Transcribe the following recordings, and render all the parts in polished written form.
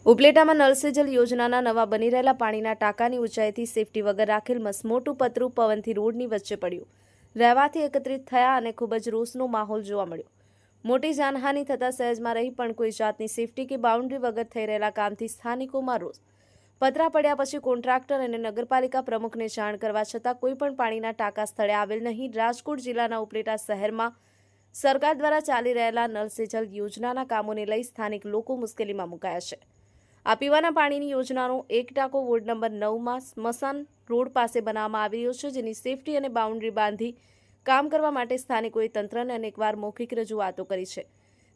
ઉપલેટામાં નળ સે જલ યોજનાના નવા બની રહેલા પાણીના ટાંકાની ઊંચાઈથી સેફટી વગર રાખેલ મસમોટું પતરું પવનથી રોડની વચ્ચે પડ્યું રહેવાથી એકત્રિત થયા અને ખૂબ જ રોષનો માહોલ જોવા મળ્યો। મોટી જાનહાનિ થતાં સહેજમાં રહી પણ કોઈ જાતની સેફટી કે બાઉન્ડ્રી વગર થઈ રહેલા કામથી સ્થાનિકોમાં રોષ। પતરા પડ્યા પછી કોન્ટ્રાક્ટર અને નગરપાલિકા પ્રમુખને જાણ કરવા છતાં કોઈ પણ પાણીના ટાંકા સ્થળે આવેલ નહીં। રાજકોટ જિલ્લાના ઉપલેટા શહેરમાં સરકાર દ્વારા ચાલી રહેલા નળ સે જલ યોજનાના કામોને લઈ સ્થાનિક લોકો મુશ્કેલીમાં મુકાયા છે। આ પીવાના પાણીની યોજનાનો એક ટાંકો વોર્ડ નંબર 9માં સ્મશાન રોડ પાસે બનાવવામાં આવી રહ્યો છે, જેની સેફટી અને બાઉન્ડ્રી બાંધી કામ કરવા માટે સ્થાનિકોએ તંત્રને અનેકવાર મૌખિક રજૂઆતો કરી છે।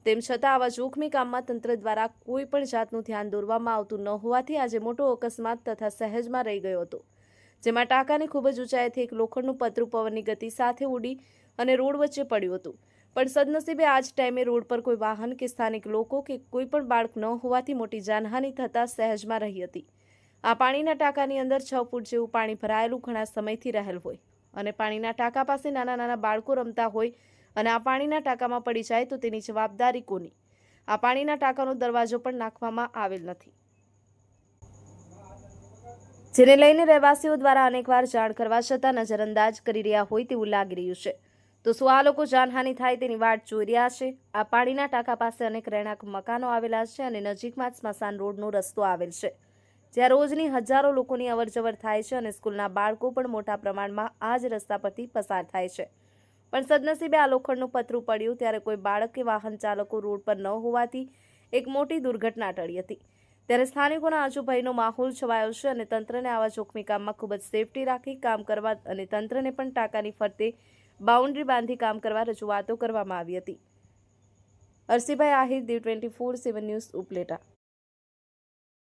તેમ છતાં આવા જોખમી કામમાં તંત્ર દ્વારા કોઈ પણ જાતનું ધ્યાન દોરવામાં આવતું ન હોવાથી આજે મોટો અકસ્માત તથા સહેજમાં રહી ગયો હતો, જેમાં ટાંકાની ખૂબ જ ઊંચાઈથી એક લોખંડનું પતરું પવનની ગતિ સાથે ઉડી અને રોડ વચ્ચે પડ્યું હતું। પણ સદનસીબે આ જ ટાઈમે રોડ પર કોઈ વાહન કે સ્થાનિક લોકો કે કોઈ પણ બાળક ન હોવાથી મોટી જાનહાનિ થતાં સહેજમાં રહી હતી। આ પાણીના ટાંકાની અંદર 6 ફૂટ જેવું પાણી ભરાયેલું ઘણા સમયથી રહેલ હોય અને પાણીના ટાંકા પાસે નાના નાના બાળકો રમતા હોય અને આ પાણીના ટાંકામાં પડી જાય તો તેની જવાબદારી કોની? આ પાણીના ટાંકાનો દરવાજો પણ નાખવામાં આવેલ નથી, જેને લઈને રહેવાસીઓ દ્વારા અનેકવાર જાણ કરવા છતાં નજરઅંદાજ કરી રહ્યા હોય તેવું લાગી રહ્યું છે। તો શું આ લોકો જાનહાનિ થાય તેની વાટ જોઈ રહ્યા છે? આ પાણીના ટાંકા પાસે અનેક રહેણાંક મકાનો આવેલા છે અને નજીકમાં જ સ્મશાન રોડનો રસ્તો આવેલ છે, જ્યાં રોજની હજારો લોકોની અવરજવર થાય છે અને સ્કૂલના બાળકો પણ મોટા પ્રમાણમાં આ જ રસ્તા પરથી પસાર થાય છે। પણ સદનસીબે આ લોખંડનું પતરું પડ્યું ત્યારે કોઈ બાળક કે વાહન ચાલકો રોડ પર ન હોવાથી એક મોટી દુર્ઘટના ટળી હતી। ત્યારે સ્થાનિકોના હજુ ભયનો માહોલ છવાયો છે અને તંત્રને આવા જોખમી કામમાં ખૂબ જ સેફટી રાખી કામ કરવા અને તંત્રને પણ ટાંકાની ફરતે બાઉન્ડ્રી બાંધી કામ કરવા રજૂઆતો કરવામાં આવી હતી। અરસીભાઈ આહિર, દીવ 24/7 ન્યૂઝ, ઉપલેટા।